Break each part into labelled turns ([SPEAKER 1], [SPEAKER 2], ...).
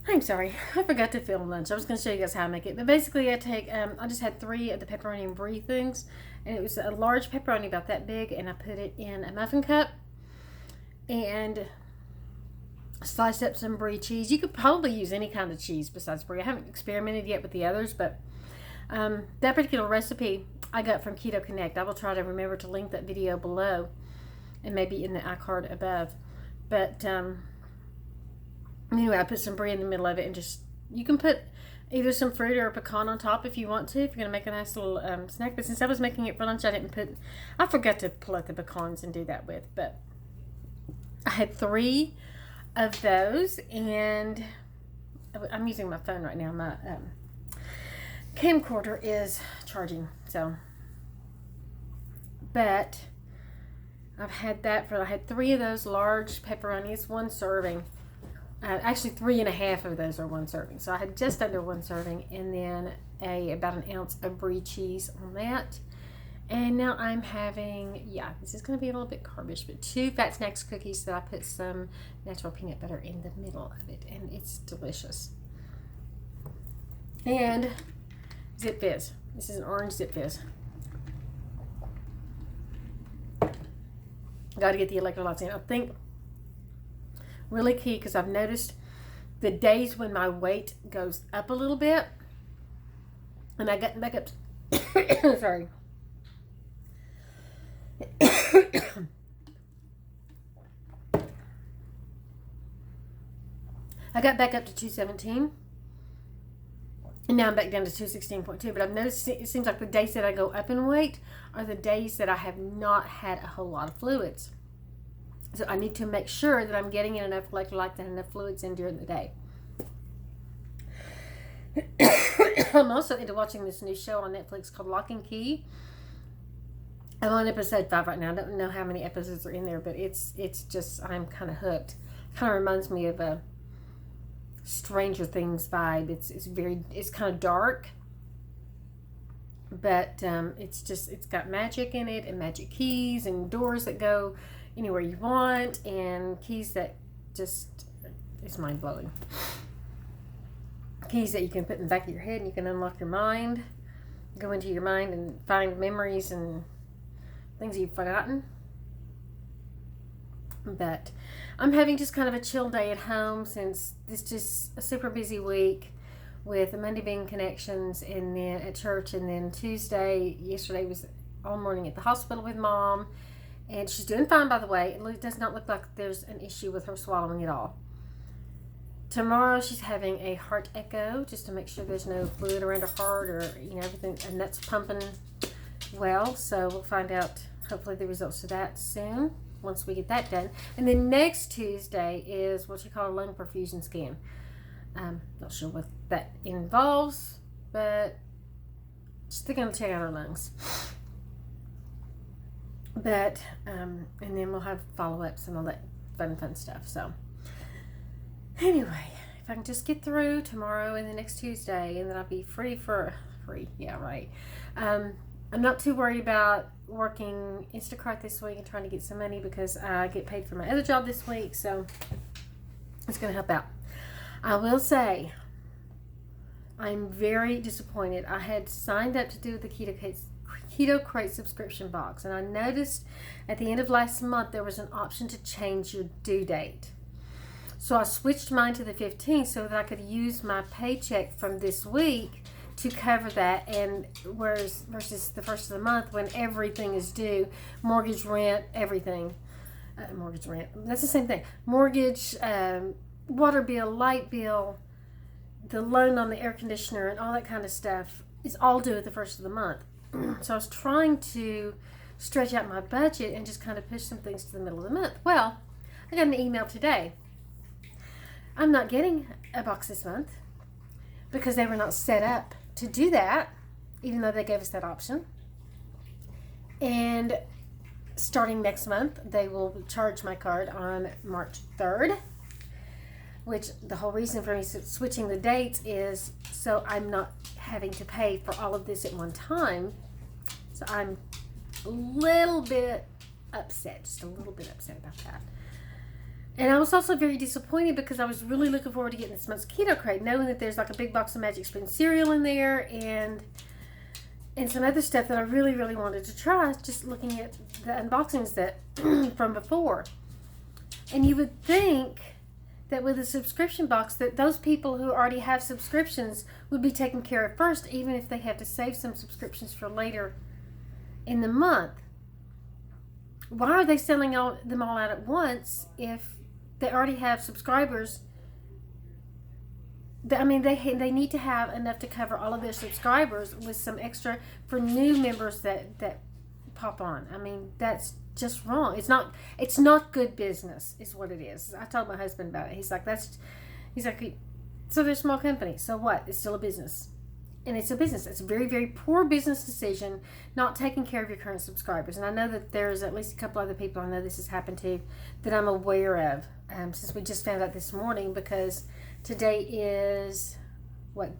[SPEAKER 1] I'm sorry, I forgot to film lunch. I was going to show you guys how I make it. But basically, I just had 3 of the pepperoni and brie things. And it was a large pepperoni, about that big. And I put it in a muffin cup. And sliced up some brie cheese. You could probably use any kind of cheese besides brie. I haven't experimented yet with the others, but that particular recipe I got from Keto Connect. I will try to remember to link that video below and maybe in the iCard above. But anyway, I put some brie in the middle of it, and just, you can put either some fruit or a pecan on top if you want to, if you're going to make a nice little snack. But since I was making it for lunch, I forgot to pull out the pecans and do that with. But I had 3 of those, and I'm using my phone right now. My camcorder is charging, so. But I had 3 of those large pepperonis, 1 serving. Actually, 3.5 of those are 1 serving. So I had just under 1 serving, and then about an ounce of brie cheese on that. And now I'm having, this is going to be a little bit carbish, but 2 Fat Snacks cookies that I put some natural peanut butter in the middle of it, and it's delicious. And Zip Fizz. This is an orange Zip Fizz. Got to get the electrolytes in. I think really key, because I've noticed the days when my weight goes up a little bit, and I got back up to, sorry. I got back up to 217, and now I'm back down to 216.2. But I've noticed it seems like the days that I go up in weight are the days that I have not had a whole lot of fluids. So I need to make sure that I'm getting in enough electrolytes and enough fluids in during the day. I'm also into watching this new show on Netflix called Lock and Key. I'm on episode 5 right now. I don't know how many episodes are in there, but it's just, I'm kind of hooked. Kind of reminds me of a Stranger Things vibe. It's kind of dark, but it's got magic in it, and magic keys, and doors that go anywhere you want, and keys that just, it's mind-blowing. Keys that you can put in the back of your head, and you can unlock your mind, go into your mind and find memories and things you've forgotten. But I'm having just kind of a chill day at home, since it's just a super busy week with Monday being connections, and then at church, and then yesterday was all morning at the hospital with Mom, and she's doing fine, by the way. It does not look like there's an issue with her swallowing at all. Tomorrow she's having a heart echo, just to make sure there's no fluid around her heart, or everything, and that's pumping well. So we'll find out hopefully the results of that soon, once we get that done. And then next Tuesday is what you call a lung perfusion scan. Not sure what that involves, but just they're going to check out our lungs. But and then we'll have follow-ups and all that fun stuff. So anyway, if I can just get through tomorrow and the next Tuesday, and then I'll be free. Yeah, right. I'm not too worried about working Instacart this week and trying to get some money, because I get paid for my other job this week, so it's going to help out. I will say, I'm very disappointed. I had signed up to do the Keto Crate subscription box, and I noticed at the end of last month there was an option to change your due date. So I switched mine to the 15th so that I could use my paycheck from this week to cover that, and versus the first of the month when everything is due, mortgage, rent, everything. Mortgage, rent, that's the same thing. Mortgage, water bill, light bill, the loan on the air conditioner, and all that kind of stuff is all due at the first of the month. So I was trying to stretch out my budget and just kind of push some things to the middle of the month. Well, I got an email today. I'm not getting a box this month because they were not set up to do that, even though they gave us that option. And starting next month, they will charge my card on March 3rd, which the whole reason for me switching the dates is so I'm not having to pay for all of this at one time. So I'm a little bit upset, just a little bit upset about that. And I was also very disappointed because I was really looking forward to getting this month's Keto Crate, knowing that there's like a big box of Magic Spoon cereal in there and some other stuff that I really, really wanted to try, just looking at the unboxings that from before. And you would think that with a subscription box that those people who already have subscriptions would be taken care of first, even if they have to save some subscriptions for later in the month. Why are they selling them all out at once if they already have subscribers? I mean, they need to have enough to cover all of their subscribers with some extra for new members that pop on. I mean, that's just wrong. It's not good business is what it is. I told my husband about it. He's like, so they're a small company. So what? It's still a business. And it's a business. It's a very, very poor business decision not taking care of your current subscribers. And I know that there's at least a couple other people I know this has happened to that I'm aware of, since we just found out this morning, because today is,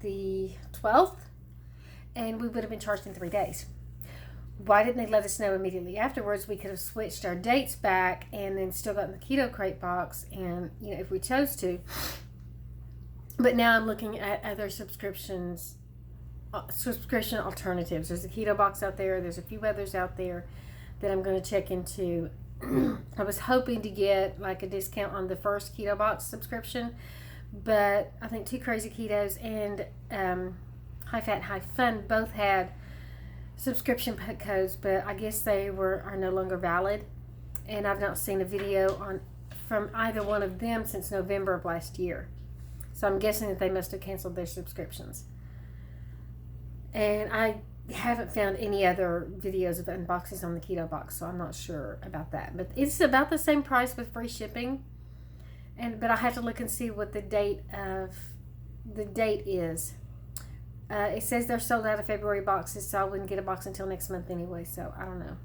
[SPEAKER 1] the 12th? And we would have been charged in 3 days. Why didn't they let us know immediately afterwards? We could have switched our dates back and then still gotten the Keto Crate box, and, if we chose to. But now I'm looking at other subscription alternatives. There's a Keto box out there. There's a few others out there that I'm going to check into. I was hoping to get like a discount on the first Keto box subscription, but I think Two Crazy Ketos and High Fat High Fun both had subscription codes, but I guess they are no longer valid, and I've not seen a video from either one of them since November of last year. So I'm guessing that they must have canceled their subscriptions. And I haven't found any other videos of unboxings on the Keto box, so I'm not sure about that. But it's about the same price with free shipping. But I have to look and see what the date is. It says they're sold out of February boxes, so I wouldn't get a box until next month anyway. So I don't know.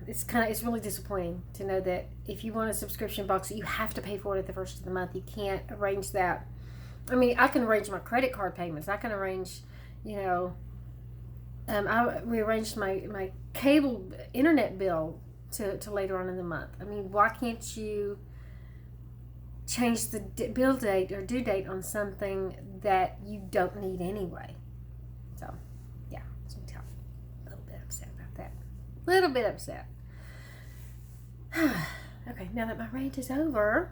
[SPEAKER 1] It's really disappointing to know that if you want a subscription box, you have to pay for it at the first of the month. You can't arrange that. I mean, I can arrange my credit card payments. I can arrange, we arranged my cable internet bill to later on in the month. I mean, why can't you change the bill date or due date on something that you don't need anyway? So, yeah, a little bit upset about that. A little bit upset. Okay, now that my rant is over,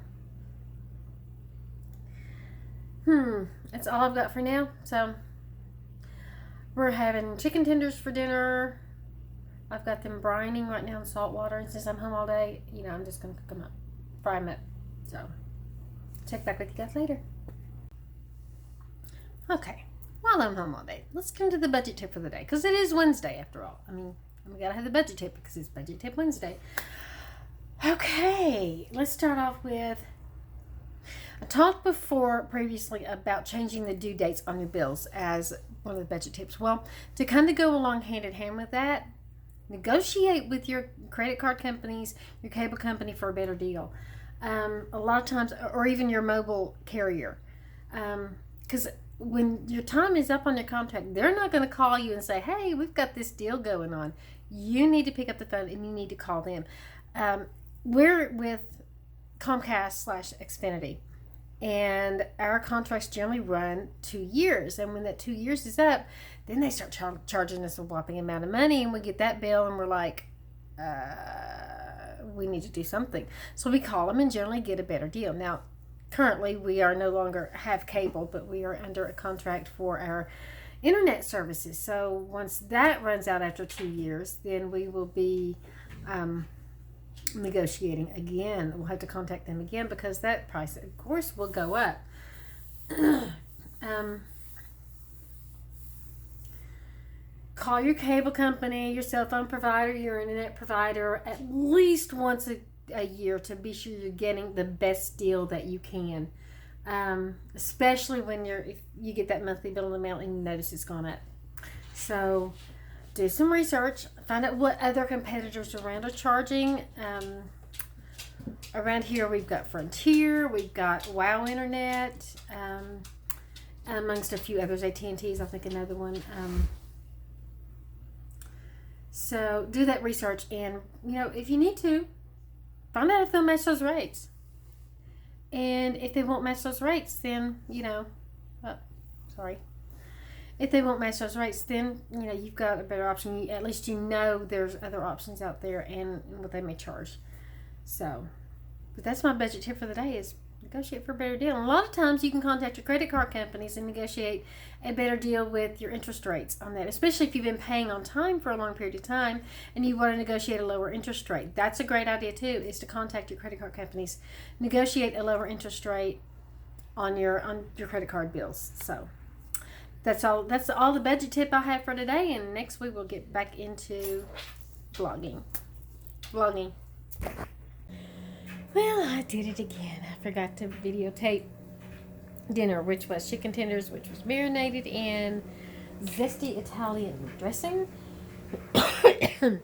[SPEAKER 1] that's all I've got for now. So, we're having chicken tenders for dinner. I've got them brining right now in salt water, and since I'm home all day, I'm just going to cook them up, fry them up. So, check back with you guys later. Okay, while I'm home all day, let's get into the budget tip for the day, because it is Wednesday after all. I mean, we gotta have the budget tip because it's Budget Tip Wednesday. Okay, let's start off with, I talked previously about changing the due dates on your bills as one of the budget tips. Well, to kind of go along hand in hand with that, negotiate with your credit card companies, your cable company for a better deal. A lot of times, or even your mobile carrier. Because when your time is up on your contract, they're not going to call you and say, hey, we've got this deal going on. You need to pick up the phone and you need to call them. We're with Comcast/Xfinity. And our contracts generally run 2 years. And when that 2 years is up, then they start charging us a whopping amount of money. And we get that bill and we're like, we need to do something. So we call them and generally get a better deal. Now, currently we are no longer have cable, but we are under a contract for our internet services. So once that runs out after 2 years, then we will be negotiating again. We'll have to contact them again because that price, of course, will go up. Call your cable company, your cell phone provider, your internet provider at least once a year to be sure you're getting the best deal that you can. Especially when if you get that monthly bill in the mail and you notice it's gone up. So do some research, find out what other competitors around are charging. Around here we've got Frontier, we've got Wow Internet, amongst a few others, AT&T's I think another one. So do that research, and if you need to, find out if they'll match those rates. And if they won't match those rates, then, if they won't match those rates, then, you've got a better option. At least you know there's other options out there and what they may charge. So, but that's my budget tip for the day is negotiate for a better deal. And a lot of times you can contact your credit card companies and negotiate a better deal with your interest rates on that, especially if you've been paying on time for a long period of time and you want to negotiate a lower interest rate. That's a great idea too, is to contact your credit card companies, negotiate a lower interest rate on your credit card bills. So that's all the budget tip I have for today, and next we will get back into vlogging. Well, I did it again. I forgot to videotape dinner, which was chicken tenders, which was marinated in zesty Italian dressing. Dry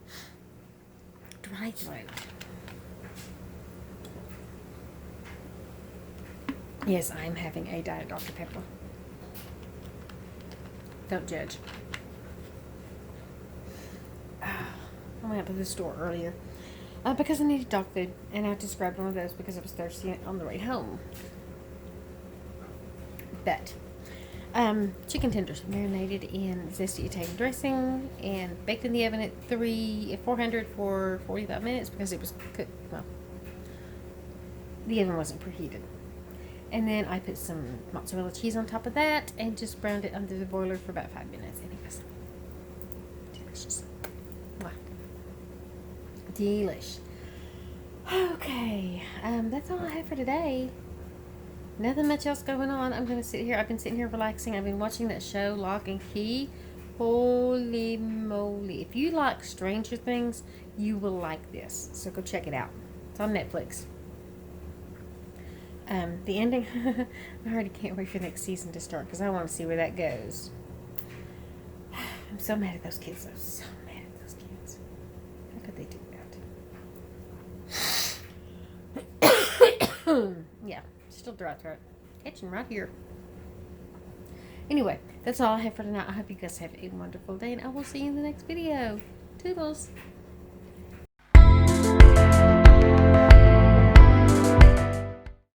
[SPEAKER 1] throat. Yes, I'm having a Diet Dr. Pepper. Don't judge. I went to the store earlier. Because I needed dog food, and I just grabbed one of those because I was thirsty on the way home. But, chicken tenders marinated in zesty Italian dressing and baked in the oven at 400 for 45 minutes because it was cooked. Well, the oven wasn't preheated. And then I put some mozzarella cheese on top of that and just browned it under the broiler for about 5 minutes. And it was delicious. Wow. Delish. Okay, that's all I have for today. Nothing much else going on. I'm going to sit here. I've been sitting here relaxing. I've been watching that show, Lock and Key. Holy moly. If you like Stranger Things, you will like this. So go check it out. It's on Netflix. The ending, I already can't wait for the next season to start because I want to see where that goes. I'm so mad at those kids. I'm so mad at those kids. How could they do that? Yeah, still dry throat. Catching right here. Anyway, that's all I have for tonight. I hope you guys have a wonderful day, and I will see you in the next video. Toodles.